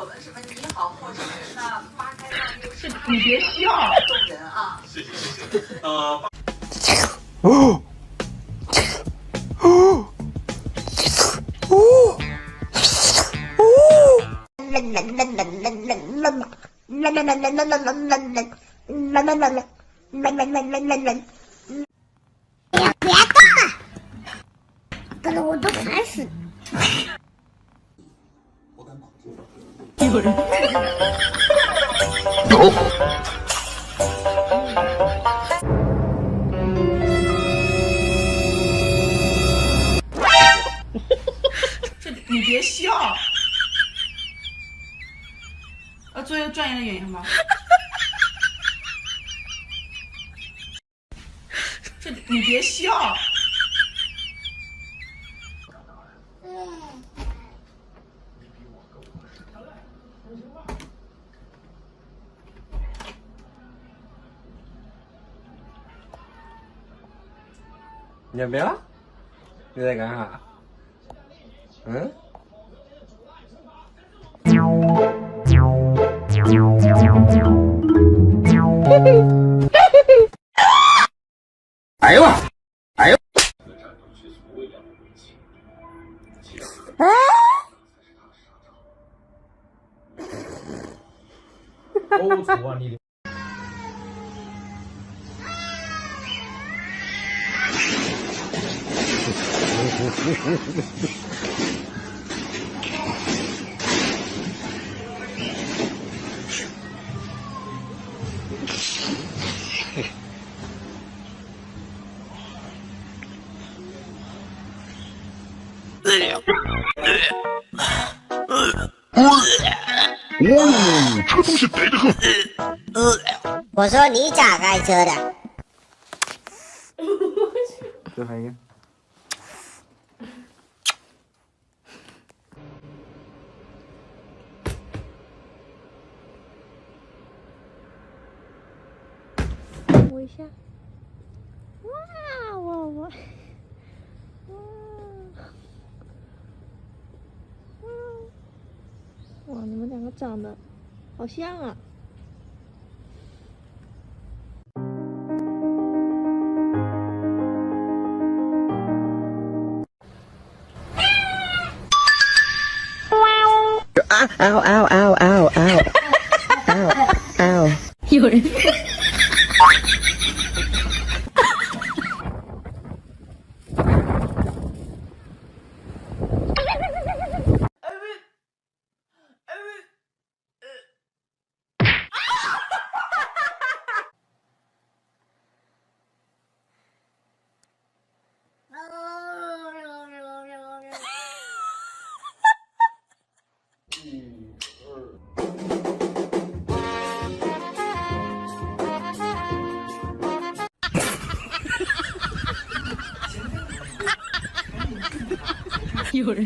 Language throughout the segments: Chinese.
我们什么你好，或者是那花开万柳是你别笑，动人啊。谢谢谢谢。哦哦哦别动了，搞得我都烦死了。有人。你别笑。做一个专业的演员吧。你别笑。你没了？你在干啥？嗯？哎呦！哎呦！啊！好粗啊你的！这东西得得很。我说你咋开车的？最后一个。我一下，哇，哇，哇，你们两个长得好像啊！啊！嗷嗷嗷嗷嗷嗷嗷！有人。有人。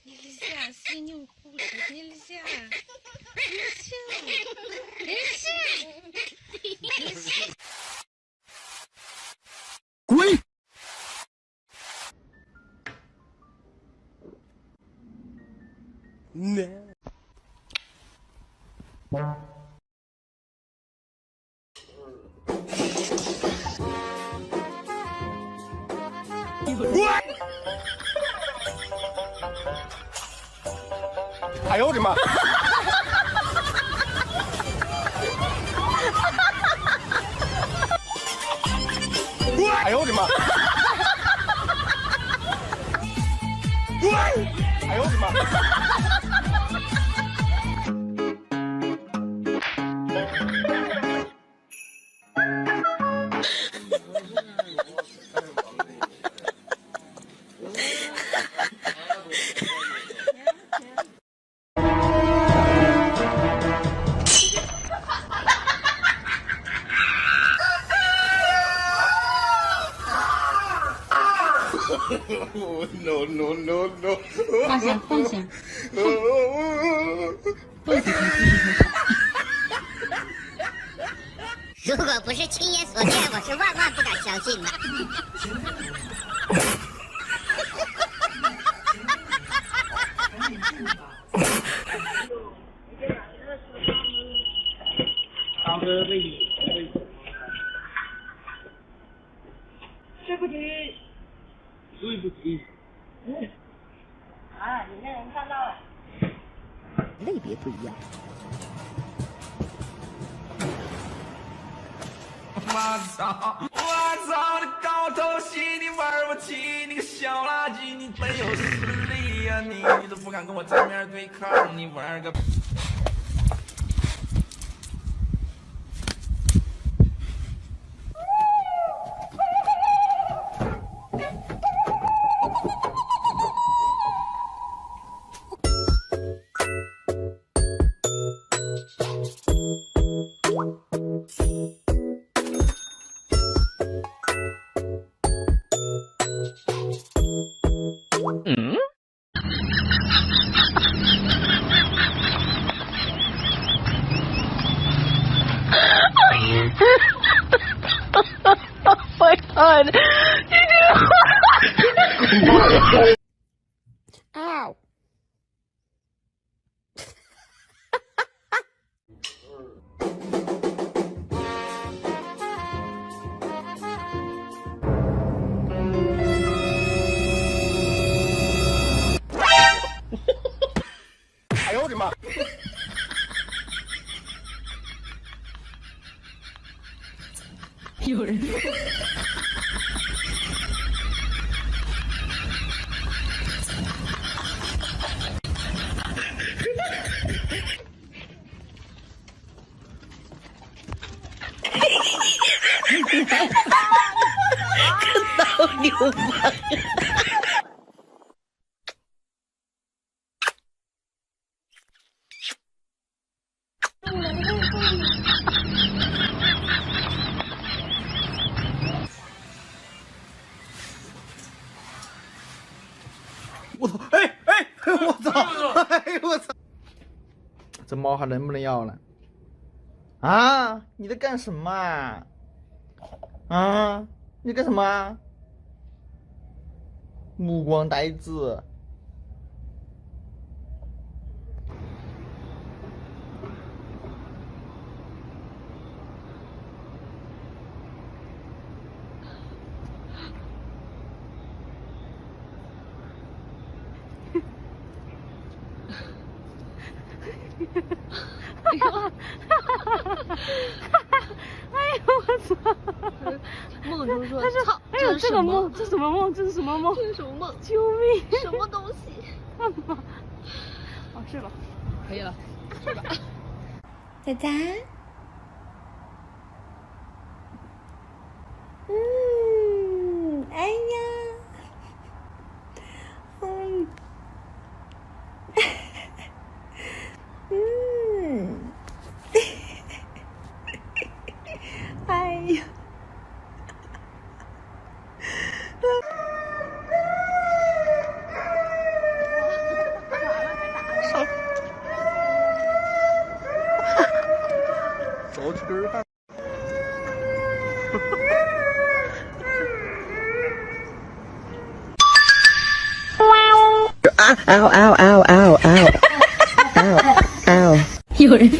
Нельзя, свинью кушать, нельзя. Нельзя. 滚！哎呦我的妈！哎呦我的妈！哎呦我的妈！ No no no no！ 放下放下，抱着他，如果不是亲眼所见，我是万万不敢相信的。睡不起。对不起。啊，你那人看到了。类别不一样。我操！你搞头戏，你玩不起，你个小垃圾，你没有实力呀、你都不敢跟我正面对抗，你玩个。my god! You did Ow. Eh, 哎呦我的妈！有人。老牛氓！我操！哎哎！我操！哎我操！这猫还能不能要了？啊！你在干什么啊？啊！你干什么啊？目光呆滞。哎呦我操！梦中说他说：“操，哎呦，这个梦，这什么梦？这是什么梦？这是什么梦？救命！什么东西？干嘛？哦，睡吧，可以了，仔仔，哎呀，哎呀。手指根儿。啊！嗷嗷嗷嗷嗷嗷嗷！有人。